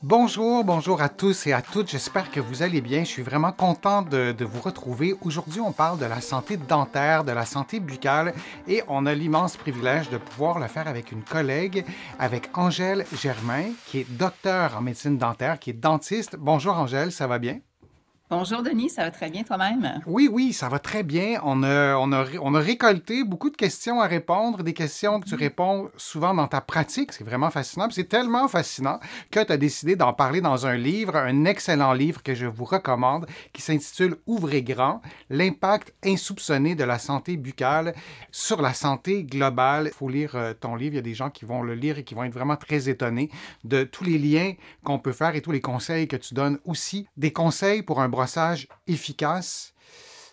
Bonjour, bonjour à tous et à toutes. J'espère que vous allez bien. Je suis vraiment content de vous retrouver. Aujourd'hui, on parle de la santé dentaire, de la santé buccale et on a l'immense privilège de pouvoir le faire avec une collègue, avec Angèle Germain, qui est docteure en médecine dentaire, qui est dentiste. Bonjour Angèle, ça va bien? Bonjour Denis, ça va très bien toi-même? Oui, oui, ça va très bien. On a récolté beaucoup de questions à répondre, des questions que tu Mhm. réponds souvent dans ta pratique. C'est vraiment fascinant. Puis c'est tellement fascinant que tu as décidé d'en parler dans un livre, un excellent livre que je vous recommande, qui s'intitule Ouvrez grand, l'impact insoupçonné de la santé buccale sur la santé globale. Il faut lire ton livre. Il y a des gens qui vont le lire et qui vont être vraiment très étonnés de tous les liens qu'on peut faire et tous les conseils que tu donnes aussi. Des conseils pour un brossage efficace.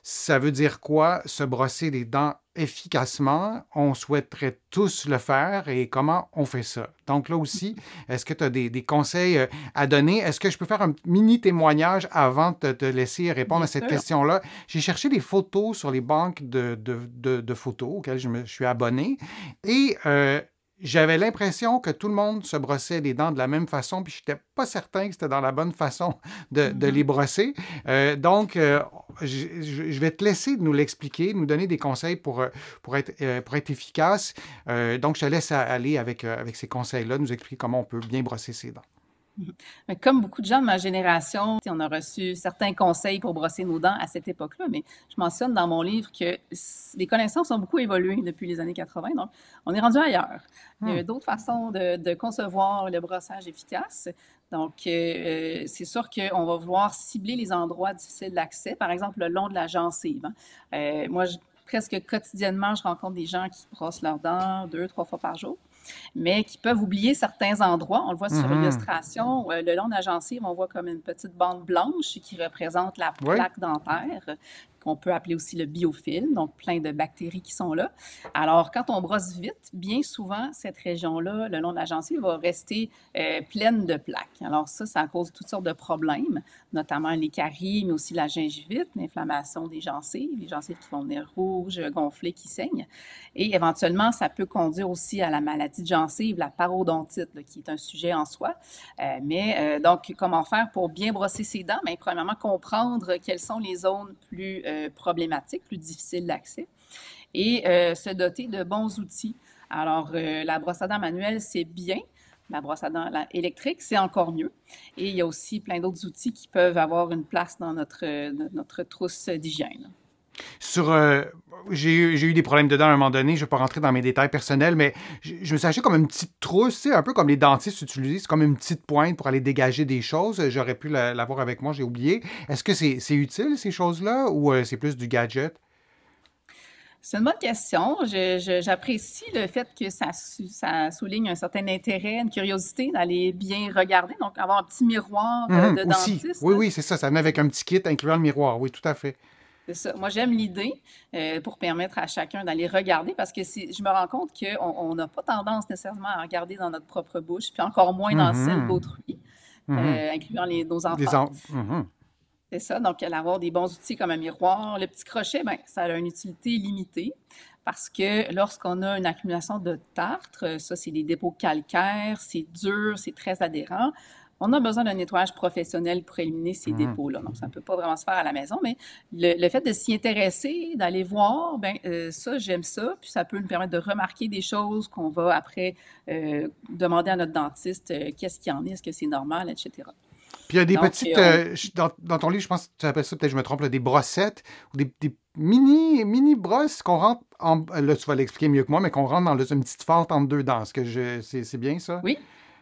Ça veut dire quoi, se brosser les dents efficacement? On souhaiterait tous le faire et comment on fait ça? Donc là aussi, est-ce que tu as des conseils à donner? Est-ce que je peux faire un mini témoignage avant de te laisser répondre Bien à cette sûr. question-là? J'ai cherché des photos sur les banques de photos auxquelles je suis abonné et j'avais l'impression que tout le monde se brossait les dents de la même façon, puis je n'étais pas certain que c'était dans la bonne façon de les Mhm. brosser. Donc, je vais te laisser nous l'expliquer, nous donner des conseils pour être efficace. Donc, je te laisse aller avec ces conseils-là, nous expliquer comment on peut bien brosser ses dents. Mhm. Mais comme beaucoup de gens de ma génération, on a reçu certains conseils pour brosser nos dents à cette époque-là, mais je mentionne dans mon livre que les connaissances ont beaucoup évolué depuis les années 80, donc on est rendu ailleurs. Il y a Hmm. d'autres façons de concevoir le brossage efficace. Donc, c'est sûr qu'on va vouloir cibler les endroits difficiles d'accès, par exemple le long de la gencive, hein. Moi, presque quotidiennement, je rencontre des gens qui brossent leurs dents 2, 3 fois par jour, mais qui peuvent oublier certains endroits. On le voit sur Mhm. l'illustration. Le long de la gencive, on voit comme une petite bande blanche qui représente la Oui. plaque dentaire, qu'on peut appeler aussi le biofilm, donc plein de bactéries qui sont là. Alors, quand on brosse vite, bien souvent, cette région-là, le long de la gencive, va rester pleine de plaques. Alors ça cause toutes sortes de problèmes, notamment les caries, mais aussi la gingivite, l'inflammation des gencives, les gencives qui vont venir rouges, gonflées, qui saignent. Et éventuellement, ça peut conduire aussi à la maladie de gencive, la parodontite, là, qui est un sujet en soi. Donc, comment faire pour bien brosser ses dents? Bien, premièrement, comprendre quelles sont les zones plus problématiques, plus difficiles d'accès et se doter de bons outils. Alors, la brosse à dents manuelle, c'est bien. La brosse à dents électrique, c'est encore mieux. Et il y a aussi plein d'autres outils qui peuvent avoir une place dans notre trousse d'hygiène. Sur, j'ai eu des problèmes dedans à un moment donné. Je ne vais pas rentrer dans mes détails personnels, mais je me suis acheté comme une petite trousse, tu sais, un peu comme les dentistes utilisent. C'est comme une petite pointe pour aller dégager des choses. J'aurais pu l'avoir avec moi, j'ai oublié. Est-ce que c'est utile, ces choses-là, ou c'est plus du gadget? C'est une bonne question. J'apprécie le fait que ça souligne un certain intérêt, une curiosité d'aller bien regarder. Donc, avoir un petit miroir Mhm, de aussi. dentiste, Oui, là, oui, c'est ça. Ça venait avec un petit kit incluant le miroir. Oui, tout à fait. c'est ça. Moi, j'aime l'idée pour permettre à chacun d'aller regarder parce que je me rends compte qu'on n'a pas tendance nécessairement à regarder dans notre propre bouche, puis encore moins dans celle Mhm, d'autrui, mhm. incluant nos enfants. Mhm. C'est ça, donc avoir des bons outils comme un miroir. Le petit crochet, ben, ça a une utilité limitée parce que lorsqu'on a une accumulation de tartre, ça, c'est des dépôts calcaires, c'est dur, c'est très adhérent. On a besoin d'un nettoyage professionnel pour éliminer ces Mhm. dépôts-là. Donc, ça ne peut pas vraiment se faire à la maison, mais le fait de s'y intéresser, d'aller voir, ben, ça, j'aime ça. Puis ça peut nous permettre de remarquer des choses qu'on va après demander à notre dentiste qu'est-ce qu'il y en est, est-ce que c'est normal, etc. Puis il y a des Donc, petites, on dans ton livre, je pense que tu appelles ça, peut-être je me trompe, là, des brossettes ou des mini brosses qu'on rentre là, tu vas l'expliquer mieux que moi, mais qu'on rentre dans une petite fente entre deux dents. C'est bien ça? Oui,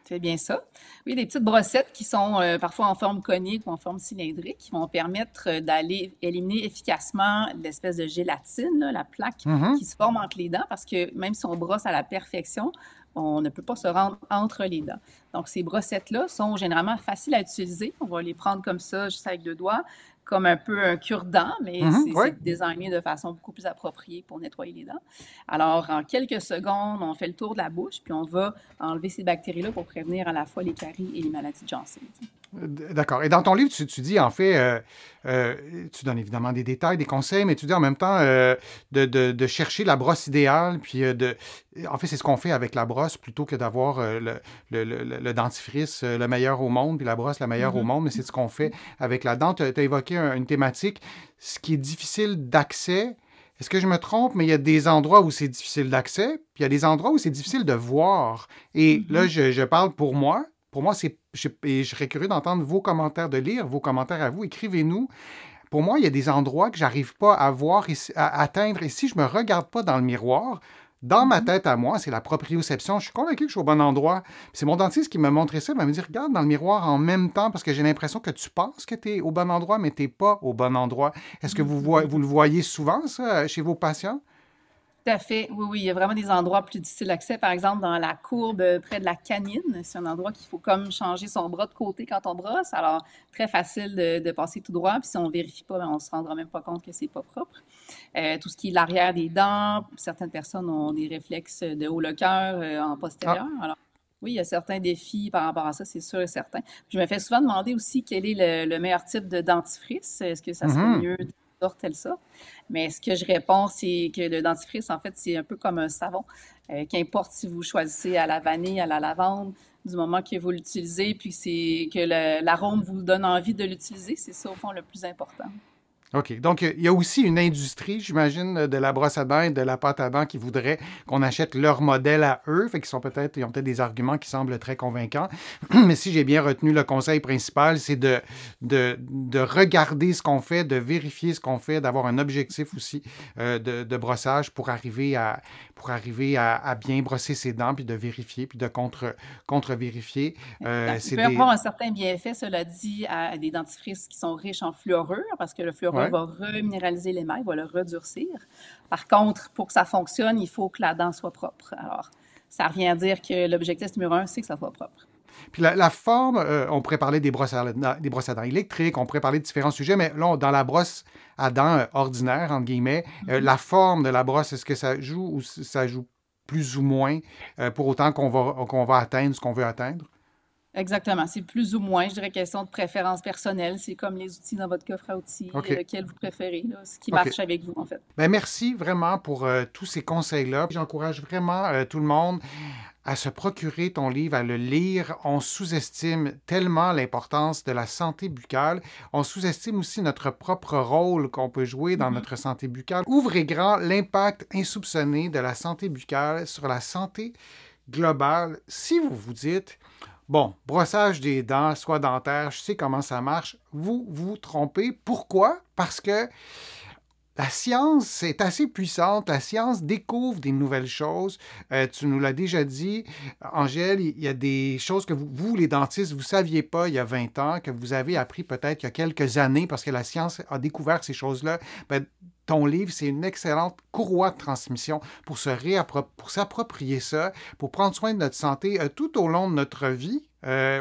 c'est bien ça. Oui, des petites brossettes qui sont parfois en forme conique ou en forme cylindrique qui vont permettre d'aller éliminer efficacement l'espèce de gélatine, là, la plaque Mhm. qui se forme entre les dents parce que même si on brosse à la perfection, on ne peut pas se rendre entre les dents. Donc, ces brossettes-là sont généralement faciles à utiliser. On va les prendre comme ça, juste avec le doigt, comme un peu un cure-dent, mais Mhm. Oui. c'est designé de façon beaucoup plus appropriée pour nettoyer les dents. Alors, en quelques secondes, on fait le tour de la bouche, puis on va enlever ces bactéries-là pour prévenir à la fois les caries et les maladies de gencives. D'accord. Et dans ton livre, tu dis, en fait, tu donnes évidemment des détails, des conseils, mais tu dis en même temps de chercher la brosse idéale, puis en fait, c'est ce qu'on fait avec la brosse, plutôt que d'avoir le dentifrice le meilleur au monde, puis la brosse la meilleure au Mhm. monde, mais c'est ce qu'on fait avec la dent. Tu as évoqué une thématique, ce qui est difficile d'accès. Est-ce que je me trompe, mais il y a des endroits où c'est difficile d'accès, puis il y a des endroits où c'est difficile de voir. Et là, Mhm. je parle pour moi. Pour moi, et je serais curieux d'entendre vos commentaires, de lire vos commentaires à vous. Écrivez-nous. Pour moi, il y a des endroits que j'arrive pas à voir, à atteindre. Et si je me regarde pas dans le miroir, dans ma Mhm. tête à moi, c'est la proprioception. Je suis convaincu que je suis au bon endroit. Puis c'est mon dentiste qui m'a montré ça. Il m'a dit, regarde dans le miroir en même temps parce que j'ai l'impression que tu penses que tu es au bon endroit, mais tu n'es pas au bon endroit. Est-ce que vous Mhm. le voyez souvent, ça, chez vos patients? Tout à fait. Oui, oui, il y a vraiment des endroits plus difficiles d'accès. Par exemple, dans la courbe près de la canine, c'est un endroit qu'il faut comme changer son bras de côté quand on brosse. Alors, très facile de passer tout droit. Puis si on ne vérifie pas, ben, on ne se rendra même pas compte que c'est pas propre. Tout ce qui est l'arrière des dents, certaines personnes ont des réflexes de haut le cœur en Ah, postérieur. Alors, oui, il y a certains défis par rapport à ça, c'est sûr et certain. Je me fais souvent demander aussi quel est le meilleur type de dentifrice. Est-ce que ça serait mhm. mieux de sorte, telle sorte? Mais ce que je réponds, c'est que le dentifrice, en fait, c'est un peu comme un savon. Qu'importe si vous choisissez à la vanille, à la lavande, du moment que vous l'utilisez, puis c'est que l'arôme vous donne envie de l'utiliser, c'est ça, au fond, le plus important. OK. Donc, il y a aussi une industrie, j'imagine, de la brosse à dents et de la pâte à dents qui voudrait qu'on achète leur modèle à eux. Fait qu'ils ils ont peut-être des arguments qui semblent très convaincants. Mais si j'ai bien retenu le conseil principal, c'est de regarder ce qu'on fait, de vérifier ce qu'on fait, d'avoir un objectif aussi de brossage pour arriver à bien brosser ses dents, puis de vérifier, puis de contre-vérifier. Exact. Il C'est peut y des... avoir un certain bienfait, cela dit, à des dentifrices qui sont riches en fluorure, parce que le fluorure Ouais. va reminéraliser l'émail, va le redurcir. Par contre, pour que ça fonctionne, il faut que la dent soit propre. Alors, ça revient à dire que l'objectif numéro un, c'est que ça soit propre. Puis la forme, on pourrait parler des brosses à dents électriques, on pourrait parler de différents sujets, mais là, dans la brosse à dents ordinaire, entre guillemets, Mhm. la forme de la brosse, est-ce que ça joue ou ça joue plus ou moins pour autant qu'on va atteindre ce qu'on veut atteindre? Exactement. C'est plus ou moins, je dirais, question de préférence personnelle. C'est comme les outils dans votre coffre à outils, OK. lequel vous préférez, là, ce qui OK. marche avec vous, en fait. Ben, merci vraiment pour tous ces conseils-là. J'encourage vraiment tout le monde à se procurer ton livre, à le lire. On sous-estime tellement l'importance de la santé buccale. On sous-estime aussi notre propre rôle qu'on peut jouer dans Mhm. notre santé buccale. Ouvrez grand l'impact insoupçonné de la santé buccale sur la santé globale. Si vous vous dites, bon, brossage des dents, soie dentaire, je sais comment ça marche, vous vous trompez. Pourquoi? Parce que la science est assez puissante. La science découvre des nouvelles choses. Tu nous l'as déjà dit, Angèle, il y a des choses que vous, les dentistes, vous ne saviez pas il y a 20 ans, que vous avez appris peut-être il y a quelques années parce que la science a découvert ces choses-là. Ben, ton livre, c'est une excellente courroie de transmission pour s'approprier ça, pour prendre soin de notre santé tout au long de notre vie.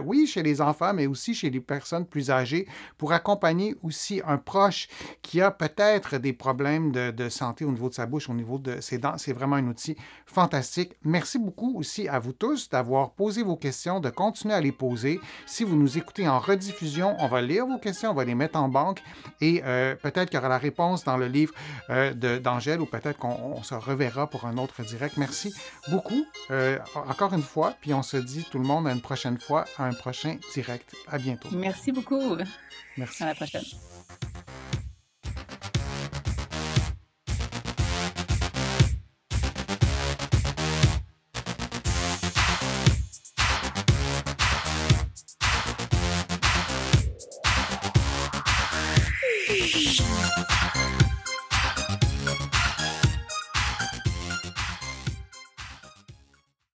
Oui, chez les enfants, mais aussi chez les personnes plus âgées, pour accompagner aussi un proche qui a peut-être des problèmes de santé au niveau de sa bouche, au niveau de ses dents. C'est vraiment un outil fantastique. Merci beaucoup aussi à vous tous d'avoir posé vos questions, de continuer à les poser. Si vous nous écoutez en rediffusion, on va lire vos questions, on va les mettre en banque et peut-être qu'il y aura la réponse dans le livre d'Angèle ou peut-être qu'on se reverra pour un autre direct. Merci beaucoup encore une fois, puis on se dit tout le monde à une prochaine fois, à un prochain direct. À bientôt. Merci beaucoup. À Merci. la prochaine.